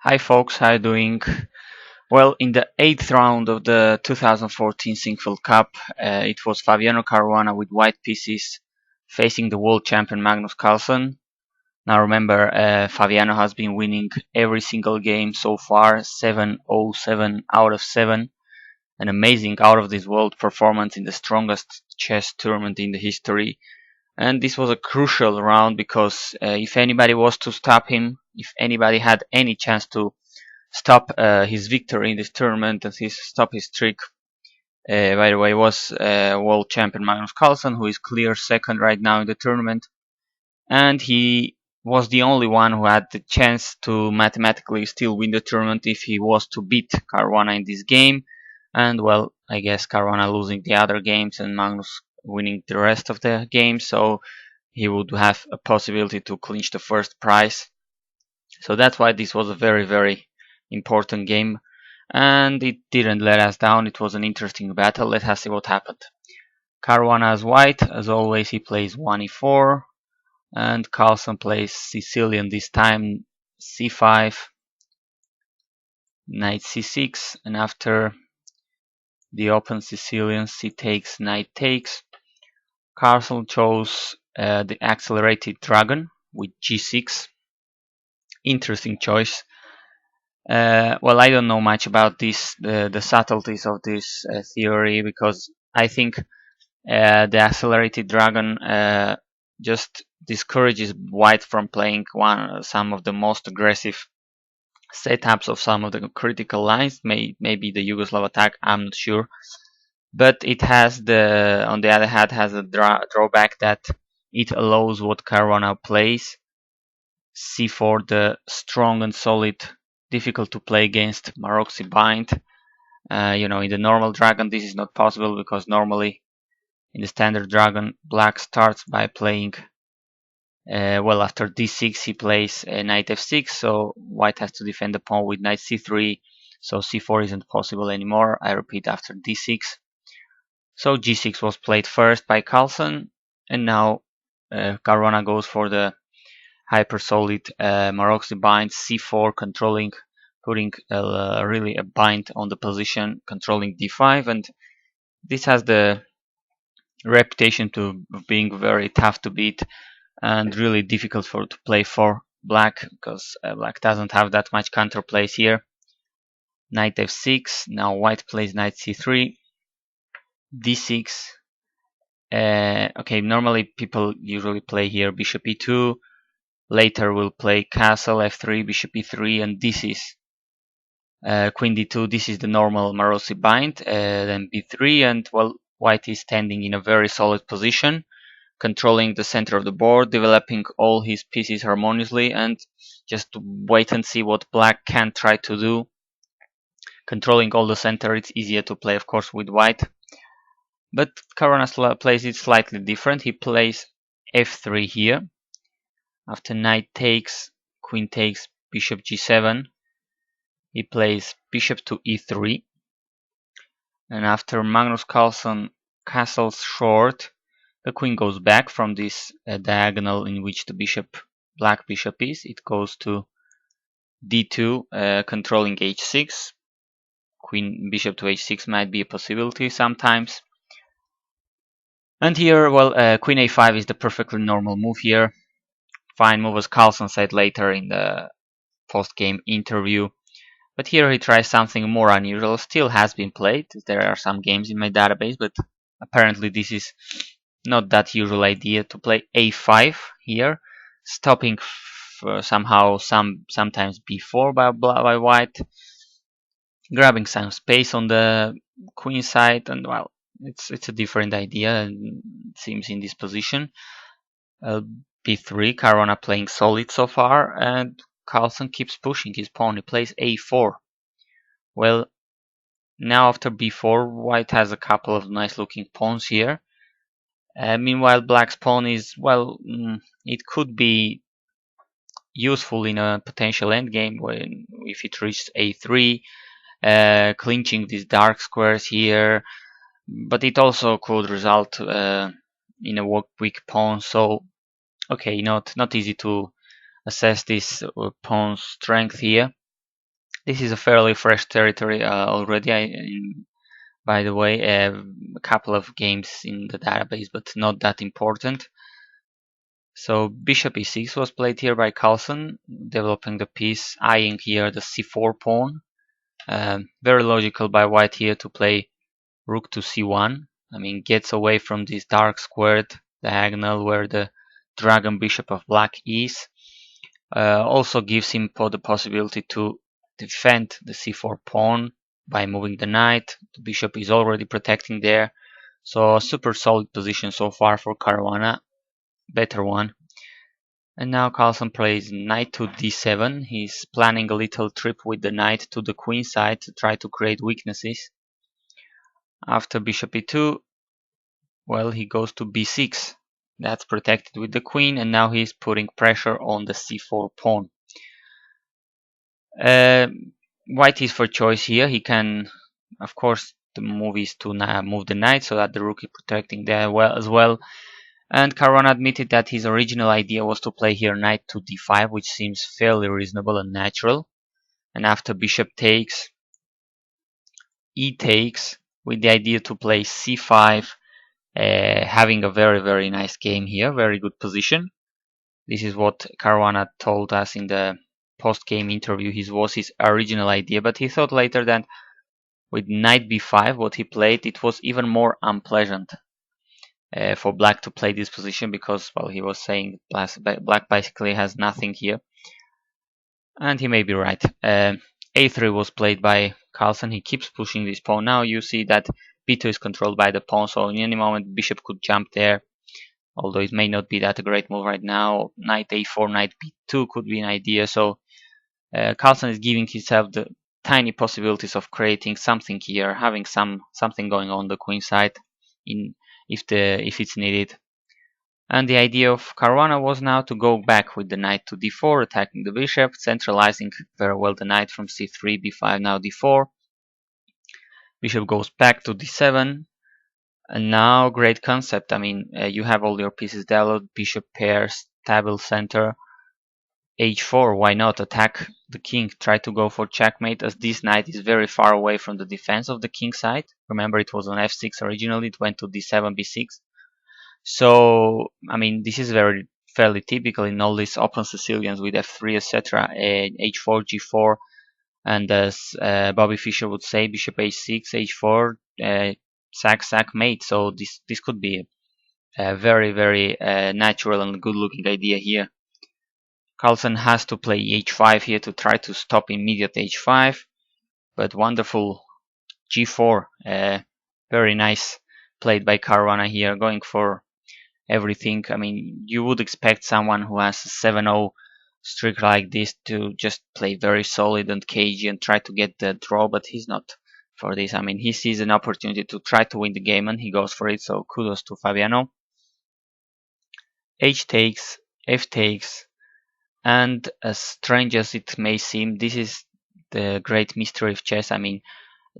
Hi folks, how you doing? Well, in the 8th round of the 2014 Sinquefield Cup, it was Fabiano-Caruana with white pieces facing the world champion Magnus Carlsen. Now remember, Fabiano has been winning every single game so far, 7-0, 7 out of 7. An amazing out of this world performance in the strongest chess tournament in the history. And this was a crucial round because if anybody was to stop him, if anybody had any chance to stop his victory in this tournament and stop his streak. By the way, was world champion Magnus Carlsen, who is clear second right now in the tournament, and he was the only one who had the chance to mathematically still win the tournament if he was to beat Caruana in this game. And well, I guess Caruana losing the other games and Magnus winning the rest of the games, so he would have a possibility to clinch the first prize. So that's why this was a very, very important game. And it didn't let us down. It was an interesting battle. Let us see what happened. Caruana as white. As always, he plays 1e4. And Carlsen plays Sicilian this time, c5, knight c6. And after the open Sicilian, c takes, knight takes. Carlsen chose the accelerated dragon with g6. Interesting choice. Well, I don't know much about this, the subtleties of this theory, because I think the accelerated dragon just discourages white from playing some of the most aggressive setups of some of the critical lines. Maybe the Yugoslav attack, I'm not sure, but it has on the other hand, has a drawback that it allows what Caruana plays, c4, the strong and solid, difficult to play against Maroxy bind. In the normal dragon this is not possible, because normally in the standard dragon black starts by playing after d6 he plays knight f6, so white has to defend the pawn with knight c3, so c4 isn't possible anymore. I repeat, after d6. So g6 was played first by Carlsen, and now Caruana goes for the hyper solid Maroxy bind, c4, controlling, putting really a bind on the position, controlling d5, and this has the reputation to being very tough to beat and really difficult to play for black, because black doesn't have that much counterplays here. Knight f6, now white plays knight c3, d6. Okay, normally people usually play here bishop e2, later we'll play castle f3, bishop e3, and this is queen d2. This is the normal Maroxy bind, then b3, and well, white is standing in a very solid position, controlling the center of the board, developing all his pieces harmoniously, and just wait and see what black can try to do. Controlling all the center, it's easier to play, of course, with white. But Caruana plays it slightly different. He plays f3 here. After knight takes, queen takes, bishop g7. He plays bishop to e3. And after Magnus Carlsen castles short, the queen goes back from this diagonal in which the black bishop is. It goes to d2, controlling h6. Bishop to h6 might be a possibility sometimes. And here, well, queen a5 is the perfectly normal move here. Fine move, as Carlsen said later in the post-game interview. But here he tries something more unusual. Still has been played. There are some games in my database, but apparently this is not that usual idea, to play a5 here, stopping somehow sometimes b4 by white, grabbing some space on the queen side, and well, it's a different idea, and it seems in this position. b3, Caruana playing solid so far, and Carlsen keeps pushing his pawn. He plays a4. Well, now after b4, white has a couple of nice looking pawns here. Meanwhile, black's pawn is, well, it could be useful in a potential endgame if it reaches a3, clinching these dark squares here, but it also could result in a weak pawn. So, okay, not easy to assess this pawn's strength here. This is a fairly fresh territory already. By the way, a couple of games in the database, but not that important. So bishop e6 was played here by Carlsen, developing the piece, eyeing here the c4 pawn. Very logical by white here to play rook to c1. I mean, gets away from this dark squared diagonal where the dragon bishop of black is. Also gives him the possibility to defend the c4 pawn by moving the knight. The bishop is already protecting there. So a super solid position so far for Caruana. Better one. And now Carlsen plays knight to d7. He's planning a little trip with the knight to the queen side to try to create weaknesses. After bishop e2, well, he goes to b6. That's protected with the queen, and now he's putting pressure on the c4 pawn. White is for choice here. He can, of course, the move is to move the knight so that the rook is protecting there as well. And Caruana admitted that his original idea was to play here knight to d5, which seems fairly reasonable and natural. And after bishop takes, e takes, with the idea to play c5, having a very nice game here, very good position. This is what Caruana told us in the post-game interview. His was his original idea, but he thought later that with knight b5, what he played, it was even more unpleasant for black to play this position because, well, he was saying black basically has nothing here. And he may be right. a3 was played by Carlsen. He keeps pushing this pawn. Now you see that b2 is controlled by the pawn, so in any moment bishop could jump there. Although it may not be that a great move right now. Knight a4, knight b2 could be an idea. So Carlsen is giving himself the tiny possibilities of creating something here, having something going on the queen side if it's needed. And the idea of Caruana was now to go back with the knight to d4, attacking the bishop, centralizing very well the knight from c3, b5, now d4. Bishop goes back to d7. And now, great concept. I mean, you have all your pieces developed, bishop pairs, stable center, h4, why not attack the king, try to go for checkmate as this knight is very far away from the defense of the king side. Remember, it was on f6 originally, it went to d7, b6. So, I mean, this is fairly typical in all these open Sicilians with f3, etc., h4, g4, and as Bobby Fischer would say, bishop h6, h4, sack mate. So this could be a very natural and good looking idea here. Carlsen has to play h5 here to try to stop immediate h5, but wonderful g4, very nice played by Caruana here, going for everything. I mean, you would expect someone who has a 7-0 streak like this to just play very solid and cagey and try to get the draw, but he's not for this. I mean, he sees an opportunity to try to win the game and he goes for it, so kudos to Fabiano. H takes, F takes, and as strange as it may seem, this is the great mystery of chess. I mean,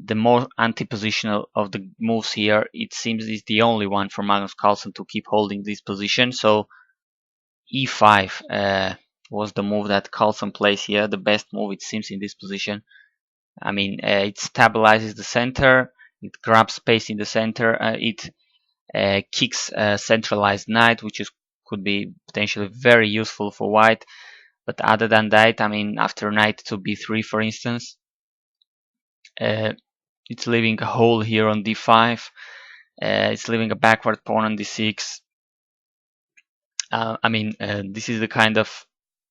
the more anti-positional of the moves here, it seems is the only one for Magnus Carlsen to keep holding this position. So e5 was the move that Carlsen plays here, the best move it seems in this position. I mean, it stabilizes the center, it grabs space in the center, it kicks a centralized knight, which could be potentially very useful for white. But other than that, I mean, after knight to b3, for instance, it's leaving a hole here on d5. It's leaving a backward pawn on d6. I mean, this is the kind of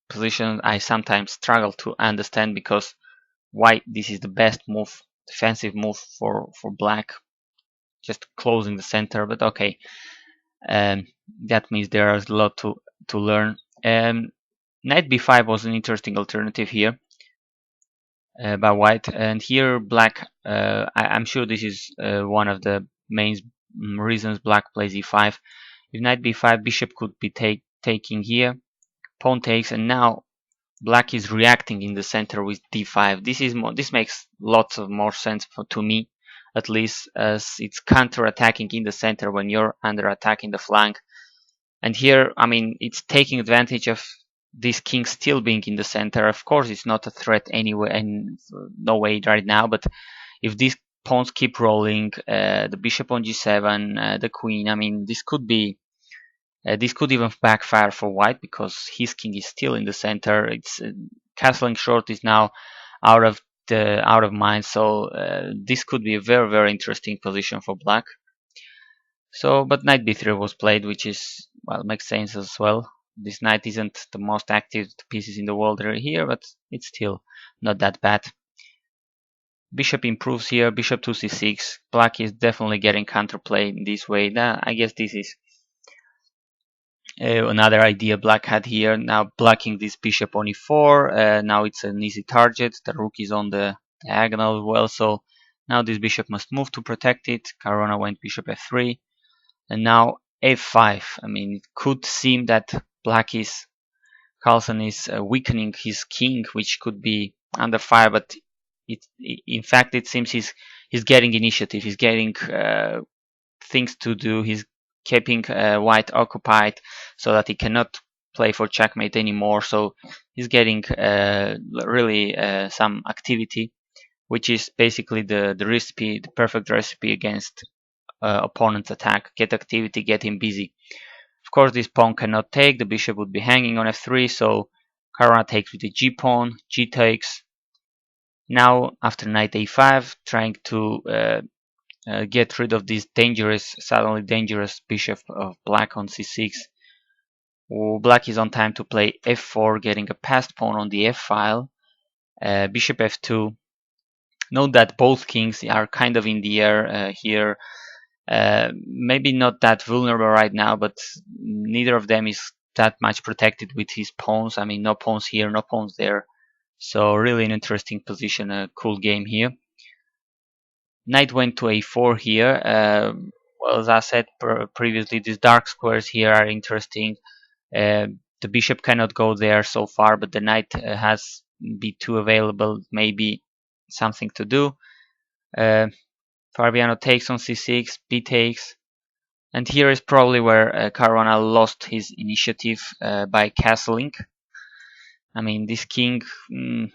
position I sometimes struggle to understand because why this is the best move, defensive move for black, just closing the center. But okay, that means there is a lot to learn. Knight b5 was an interesting alternative here by white, and here black. I'm sure this is one of the main reasons black plays e5. If knight b5, bishop could be taking here, pawn takes, and now black is reacting in the center with d5. This makes lots of more sense to me, at least, as it's counter-attacking in the center when you're under attack in the flank. And here, I mean, it's taking advantage of this king still being in the center. Of course, it's not a threat anyway, and no way right now. But if these pawns keep rolling, the bishop on g7, the queen, I mean, this could even backfire for white because his king is still in the center. It's castling short is now out of mind, so this could be a very very interesting position for black. So, but knight b3 was played, which is, well, makes sense as well. This knight isn't the most active pieces in the world here, but it's still not that bad. Bishop improves here, bishop to c6. Black is definitely getting counterplay in this way. Now, I guess this is another idea black had here. Now blocking this bishop on e4. Now it's an easy target. The rook is on the diagonal as well, so now this bishop must move to protect it. Caruana went bishop f3. And now f5. I mean, it could seem that Carlsen is weakening his king, which could be under fire, but in fact, it seems he's getting initiative. He's getting things to do. He's keeping white occupied so that he cannot play for checkmate anymore. So he's getting really some activity, which is basically the recipe, the perfect recipe against opponent's attack. Get activity, get him busy. Of course, this pawn cannot take. The bishop would be hanging on f3, so Caruana takes with the g pawn. G takes. Now, after knight a5, trying to get rid of this dangerous, suddenly dangerous bishop of black on c6. Black is on time to play f4, getting a passed pawn on the f file. Bishop f2. Note that both kings are kind of in the air here. Maybe not that vulnerable right now, but neither of them is that much protected with his pawns. I mean, no pawns here, no pawns there. So really an interesting position, a cool game here. Knight went to a4 here. Well, as I said previously, these dark squares here are interesting. The bishop cannot go there so far, but the knight has b2 available, maybe something to do. Fabiano takes on c6, b takes, and here is probably where Caruana lost his initiative by castling. I mean, this king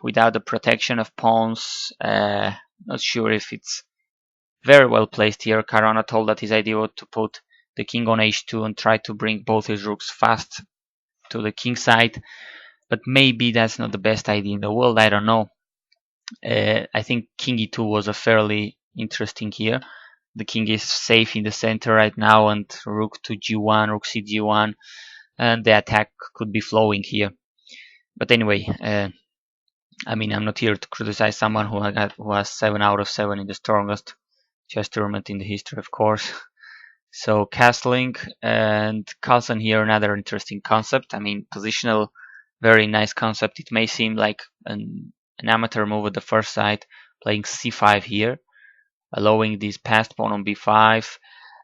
without the protection of pawns, not sure if it's very well placed here. Caruana told that his idea was to put the king on h2 and try to bring both his rooks fast to the king side, but maybe that's not the best idea in the world. I don't know. I think king e2 was a fairly interesting here. The king is safe in the center right now, and rook to g1, rook c g1, and the attack could be flowing here. But anyway, I mean, I'm not here to criticize someone who has 7 out of 7 in the strongest chess tournament in the history, of course. So castling and Carlsen here, another interesting concept. I mean, positional, very nice concept. It may seem like an amateur move at the first sight, playing c5 here, allowing this passed pawn on b5,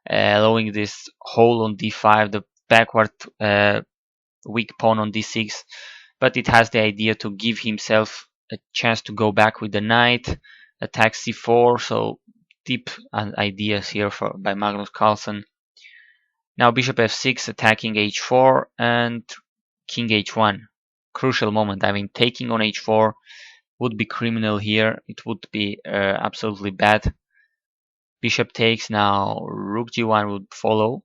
allowing this hole on d5, the backward weak pawn on d6, but it has the idea to give himself a chance to go back with the knight, attack c4, so deep ideas here by Magnus Carlsen. Now bishop f6, attacking h4, and king h1. Crucial moment. I mean, taking on h4 would be criminal here. It would be absolutely bad. Bishop takes. Now rook g1 would follow,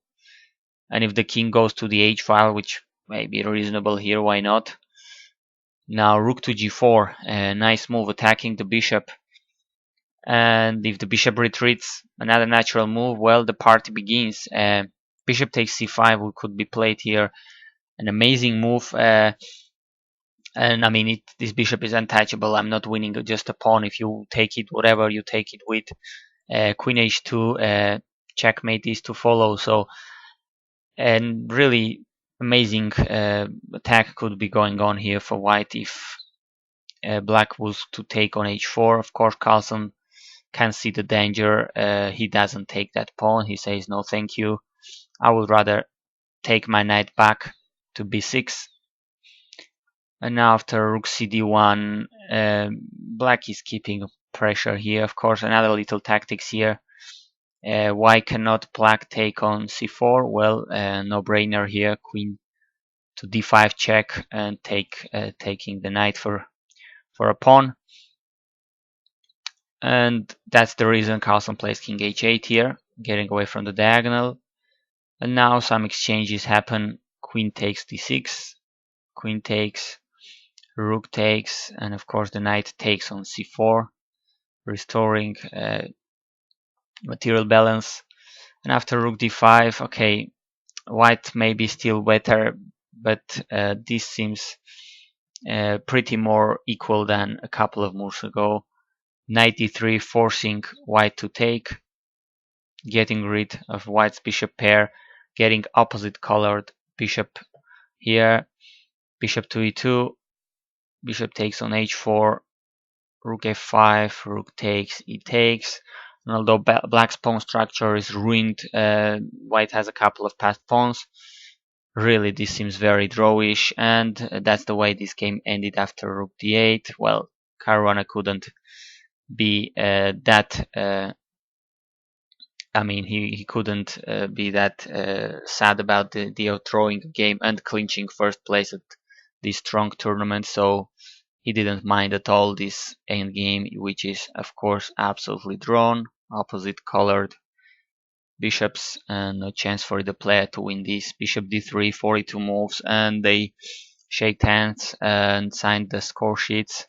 and if the king goes to the h file, which may be reasonable here, why not? Now rook to g4, a nice move, attacking the bishop. And if the bishop retreats, another natural move, well, the party begins. Bishop takes c5 could be played here. An amazing move. And I mean, this bishop is untouchable. I'm not winning just a pawn. If you take it, whatever you take it with. Queen h2, checkmate is to follow. So, and really amazing attack could be going on here for white if black was to take on h4. Of course, Carlsen can see the danger. He doesn't take that pawn. He says, no, thank you. I would rather take my knight back to b6. And now after rook cd1, black is keeping pressure here. Of course, another little tactics here. Why cannot black take on c4? Well, no brainer here. Queen to d5 check and taking the knight for a pawn. And that's the reason Carlsen plays king h8 here, getting away from the diagonal. And now some exchanges happen. Queen takes d6, queen takes, rook takes, and of course the knight takes on c4, restoring material balance. And after rook d5, okay, white may be still better, but this seems pretty more equal than a couple of moves ago. Knight d3 forcing white to take, getting rid of white's bishop pair, getting opposite colored bishop here, bishop to e2, bishop takes on h4, rook f5, rook takes, e takes. And although black's pawn structure is ruined, white has a couple of passed pawns. Really, this seems very drawish, and that's the way this game ended after rook d8. Well, Caruana couldn't be that. I mean, he couldn't be that sad about the outdrawing game and clinching first place at this strong tournament, so he didn't mind at all this endgame, which is of course absolutely drawn, opposite colored bishops, and no chance for the player to win this. Bishop d3, 42 moves, and they shake hands and sign the score sheets.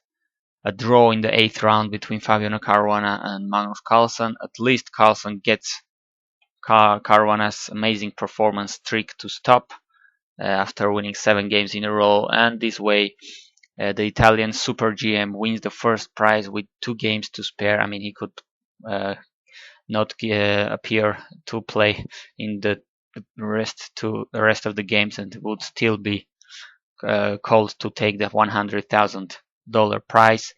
A draw in the 8th round between Fabiano Caruana and Magnus Carlsen. At least Carlsen gets Caruana's amazing performance streak to stop after winning 7 games in a row, and this way the Italian Super GM wins the first prize with 2 games to spare. I mean, he could not appear to play in the rest of the games and would still be called to take the $100,000 prize.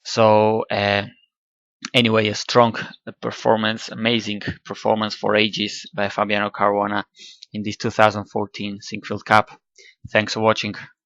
So anyway, a strong performance, amazing performance for ages by Fabiano Caruana in this 2014 Sinquefield Cup. Thanks for watching.